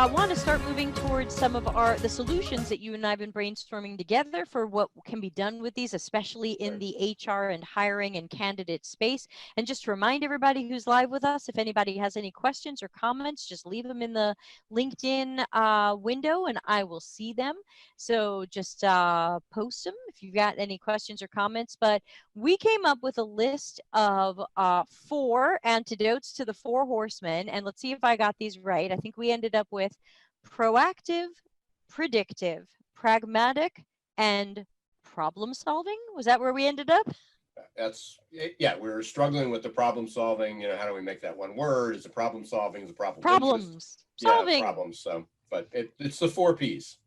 want to start moving towards some of the solutions that you and I have been brainstorming together for what can be done with these, especially in the HR and hiring and candidate space. And just to remind everybody who's live with us, if anybody has any questions or comments, just leave them in the LinkedIn window and I will see them. So just post them if you've got any questions or comments. But we came up with a list of 4 antidotes to the 4 horsemen. And let's see if I got these right. I think we ended up with proactive, predictive, pragmatic, and problem solving. Was that where we ended up? That's, yeah, we were struggling with the problem solving. You know, how do we make that one word? Is it problem solving? Is it problems solving? Yeah, problems. So, but it's the 4 P's.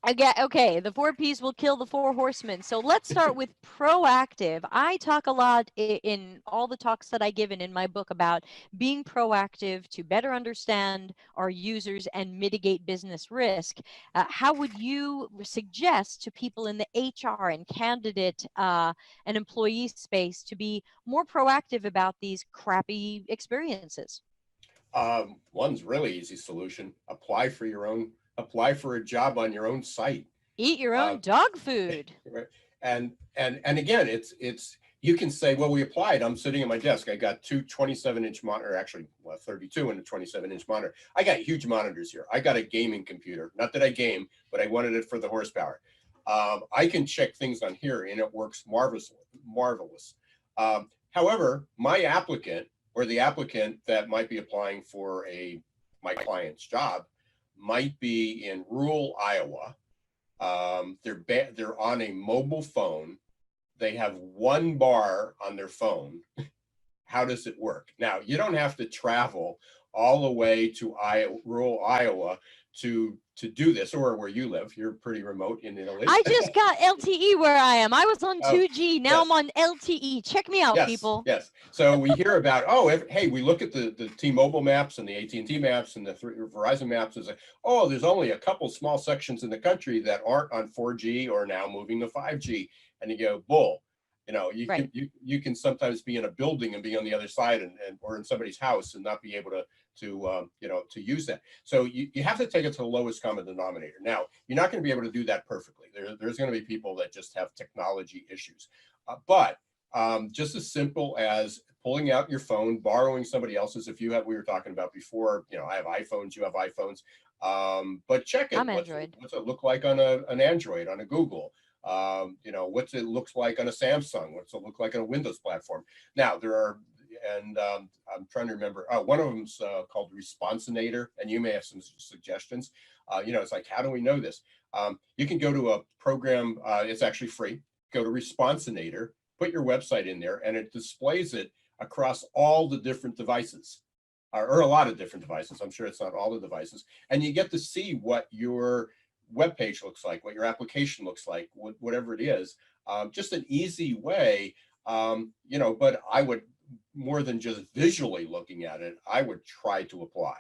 Okay, the 4 P's will kill the 4 horsemen. So let's start with proactive. I talk a lot in all the talks that I give in my book about being proactive to better understand our users and mitigate business risk. How would you suggest to people in the HR and candidate and employee space to be more proactive about these crappy experiences? One's really easy solution. Apply for a job on your own site. Eat your own dog food. Right. And again, it's you can say, well, we applied. I'm sitting at my desk. I got 2 27-inch monitor, actually, well, 32 and a 27-inch monitor. I got huge monitors here. I got a gaming computer. Not that I game, but I wanted it for the horsepower. I can check things on here and it works marvelous. However, my applicant or the applicant that might be applying for my client's job might be in rural Iowa. They're on a mobile phone. They have 1 bar on their phone. How does it work? Now, you don't have to travel all the way to rural Iowa to do this, or where you live. You're pretty remote in Italy. I just got LTE where I am. I was on 2G. Now yes. I'm on LTE. Check me out, yes, people. Yes. So we hear about, hey, we look at the T-Mobile maps and the AT&T maps and the Verizon maps. Is like, there's only a couple small sections in the country that aren't on 4G or now moving to 5G. And you go, bull. You know, you can sometimes be in a building and be on the other side or in somebody's house and not be able to use that. So you have to take it to the lowest common denominator. Now, you're not going to be able to do that perfectly. There's going to be people that just have technology issues. But just as simple as pulling out your phone, borrowing somebody else's. If you have, we were talking about before, I have iPhones, you have iPhones, but check it. I'm Android. What's it look like on an Android, on a Google? What's it looks like on a Samsung? What's it look like on a Windows platform? Now there are, and I'm trying to remember, one of them's called Responsinator, and you may have some suggestions. It's like, how do we know this? You can go to a program, it's actually free. Go to Responsinator, put your website in there, and it displays it across all the different devices, or a lot of different devices. I'm sure it's not all the devices. And you get to see what your web page looks like, what your application looks like, whatever it is. Just an easy way, but I would, more than just visually looking at it, I would try to apply.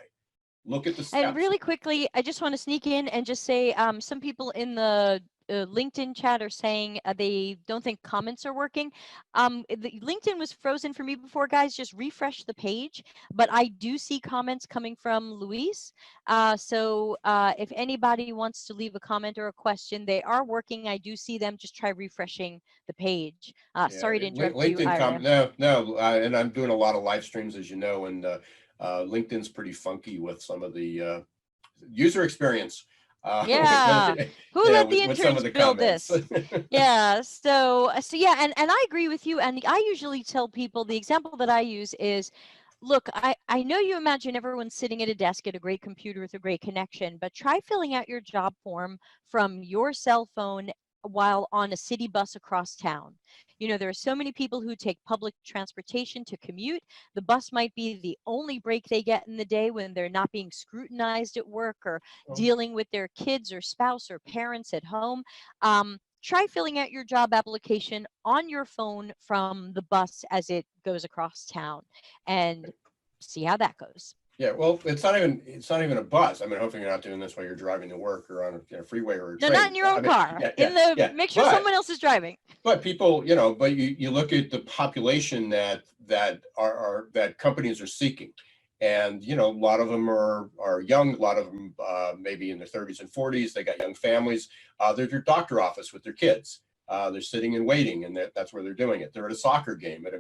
Look at the steps. And really quickly, I just want to sneak in and just say some people in the LinkedIn chat are saying they don't think comments are working. LinkedIn was frozen for me before, guys. Just refresh the page. But I do see comments coming from Luis. So if anybody wants to leave a comment or a question, they are working. I do see them. Just try refreshing the page. Sorry to interrupt you, Ira. No, and I'm doing a lot of live streams, as you know, and LinkedIn's pretty funky with some of the user experience. Who let the interns build this? Yeah, so yeah, and I agree with you. And I usually tell people, the example that I use is, look, I know you imagine everyone's sitting at a desk at a great computer with a great connection, but try filling out your job form from your cell phone while on a city bus across town. There are so many people who take public transportation to commute. The bus might be the only break they get in the day when they're not being scrutinized at work or dealing with their kids or spouse or parents at home. Try filling out your job application on your phone from the bus as it goes across town and see how that goes. Yeah, well, it's not even a bus. I mean, hopefully you're not doing this while you're driving to work or on a freeway or a train. No, not in your own car. Make sure someone else is driving. But people, but you look at the population that companies are seeking, And, you know, a lot of them are young, a lot of them maybe in their 30s and 40s, they got young families. They're at your doctor office with their kids. They're sitting and waiting, and that's where they're doing it. They're at a soccer game, at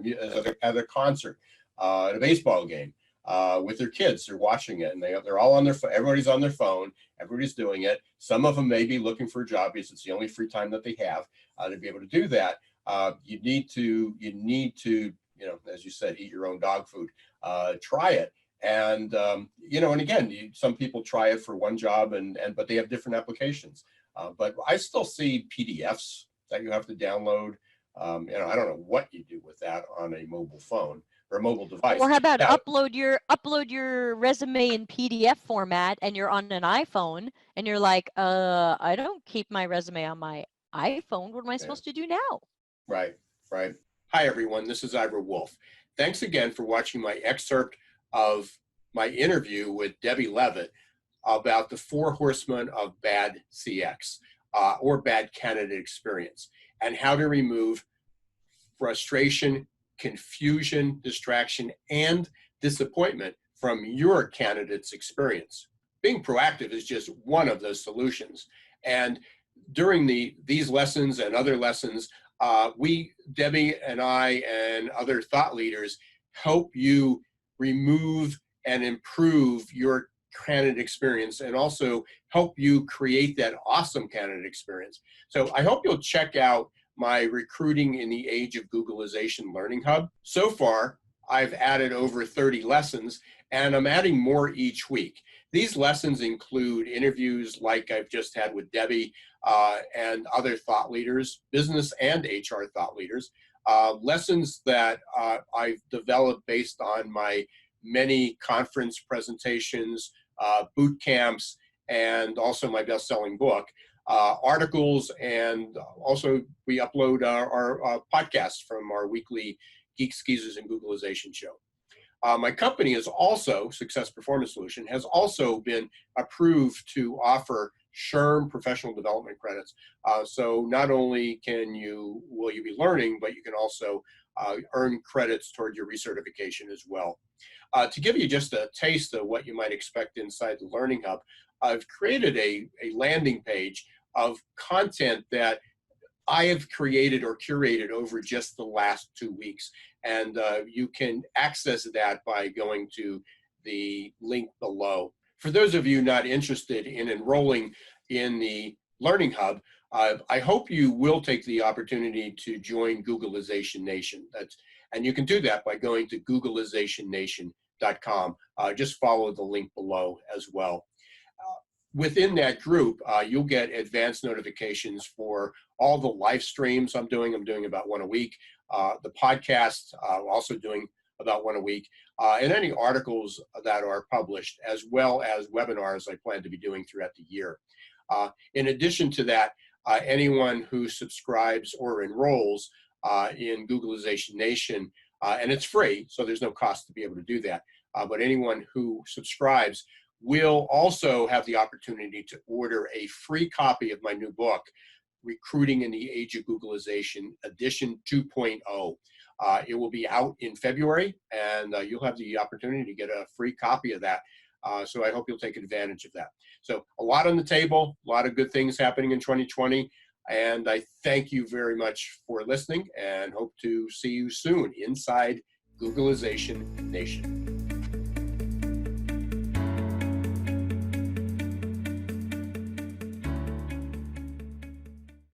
a concert, at a baseball game with their kids. They're watching it, and they're all on their phone. Everybody's on their phone. Everybody's doing it. Some of them may be looking for a job because it's the only free time that they have to be able to do that. You need to, you know, as you said, eat your own dog food. Try it. And, you know, and again, some people try it for one job but they have different applications. But I still see PDFs that you have to download. You know, I don't know what you do with that on a mobile phone or a mobile device. Or how about upload your resume in PDF format, and you're on an iPhone and you're like, I don't keep my resume on my iPhone. What am I supposed to do now? Right. Hi, everyone. This is Ira Wolfe. Thanks again for watching my excerpt of my interview with Debbie Levitt about the 4 horsemen of bad CX or bad candidate experience, and how to remove frustration, confusion, distraction, and disappointment from your candidate's experience. Being proactive is just one of those solutions. And during these lessons and other lessons, Debbie and I and other thought leaders, help you remove and improve your candidate experience, and also help you create that awesome candidate experience. So I hope you'll check out my Recruiting in the Age of Googlization Learning Hub. So far, I've added over 30 lessons, and I'm adding more each week. These lessons include interviews like I've just had with Debbie and other thought leaders, business and HR thought leaders, lessons that I've developed based on my many conference presentations, boot camps, and also my best-selling book, articles, and also we upload our podcasts from our weekly Geeks, Geezers, and Googlization show. My company is also, Success Performance Solution, has also been approved to offer SHRM professional development credits. So not only will you be learning, but you can also earn credits toward your recertification as well. To give you just a taste of what you might expect inside the Learning Hub, I've created a landing page of content that I have created or curated over just the last 2 weeks. And you can access that by going to the link below. For those of you not interested in enrolling in the Learning Hub, I hope you will take the opportunity to join Googlization Nation. And you can do that by going to googlizationnation.com. Just follow the link below as well. Within that group, you'll get advanced notifications for all the live streams I'm doing. I'm doing about 1 a week. The podcast, also doing about 1 a week. And any articles that are published, as well as webinars I plan to be doing throughout the year. In addition to that, anyone who subscribes or enrolls in Googlization Nation, and it's free, so there's no cost to be able to do that, but anyone who subscribes will also have the opportunity to order a free copy of my new book, Recruiting in the Age of Googlization, edition 2.0. It will be out in February, and you'll have the opportunity to get a free copy of that. So I hope you'll take advantage of that. So a lot on the table, a lot of good things happening in 2020. And I thank you very much for listening, and hope to see you soon inside Googlization Nation.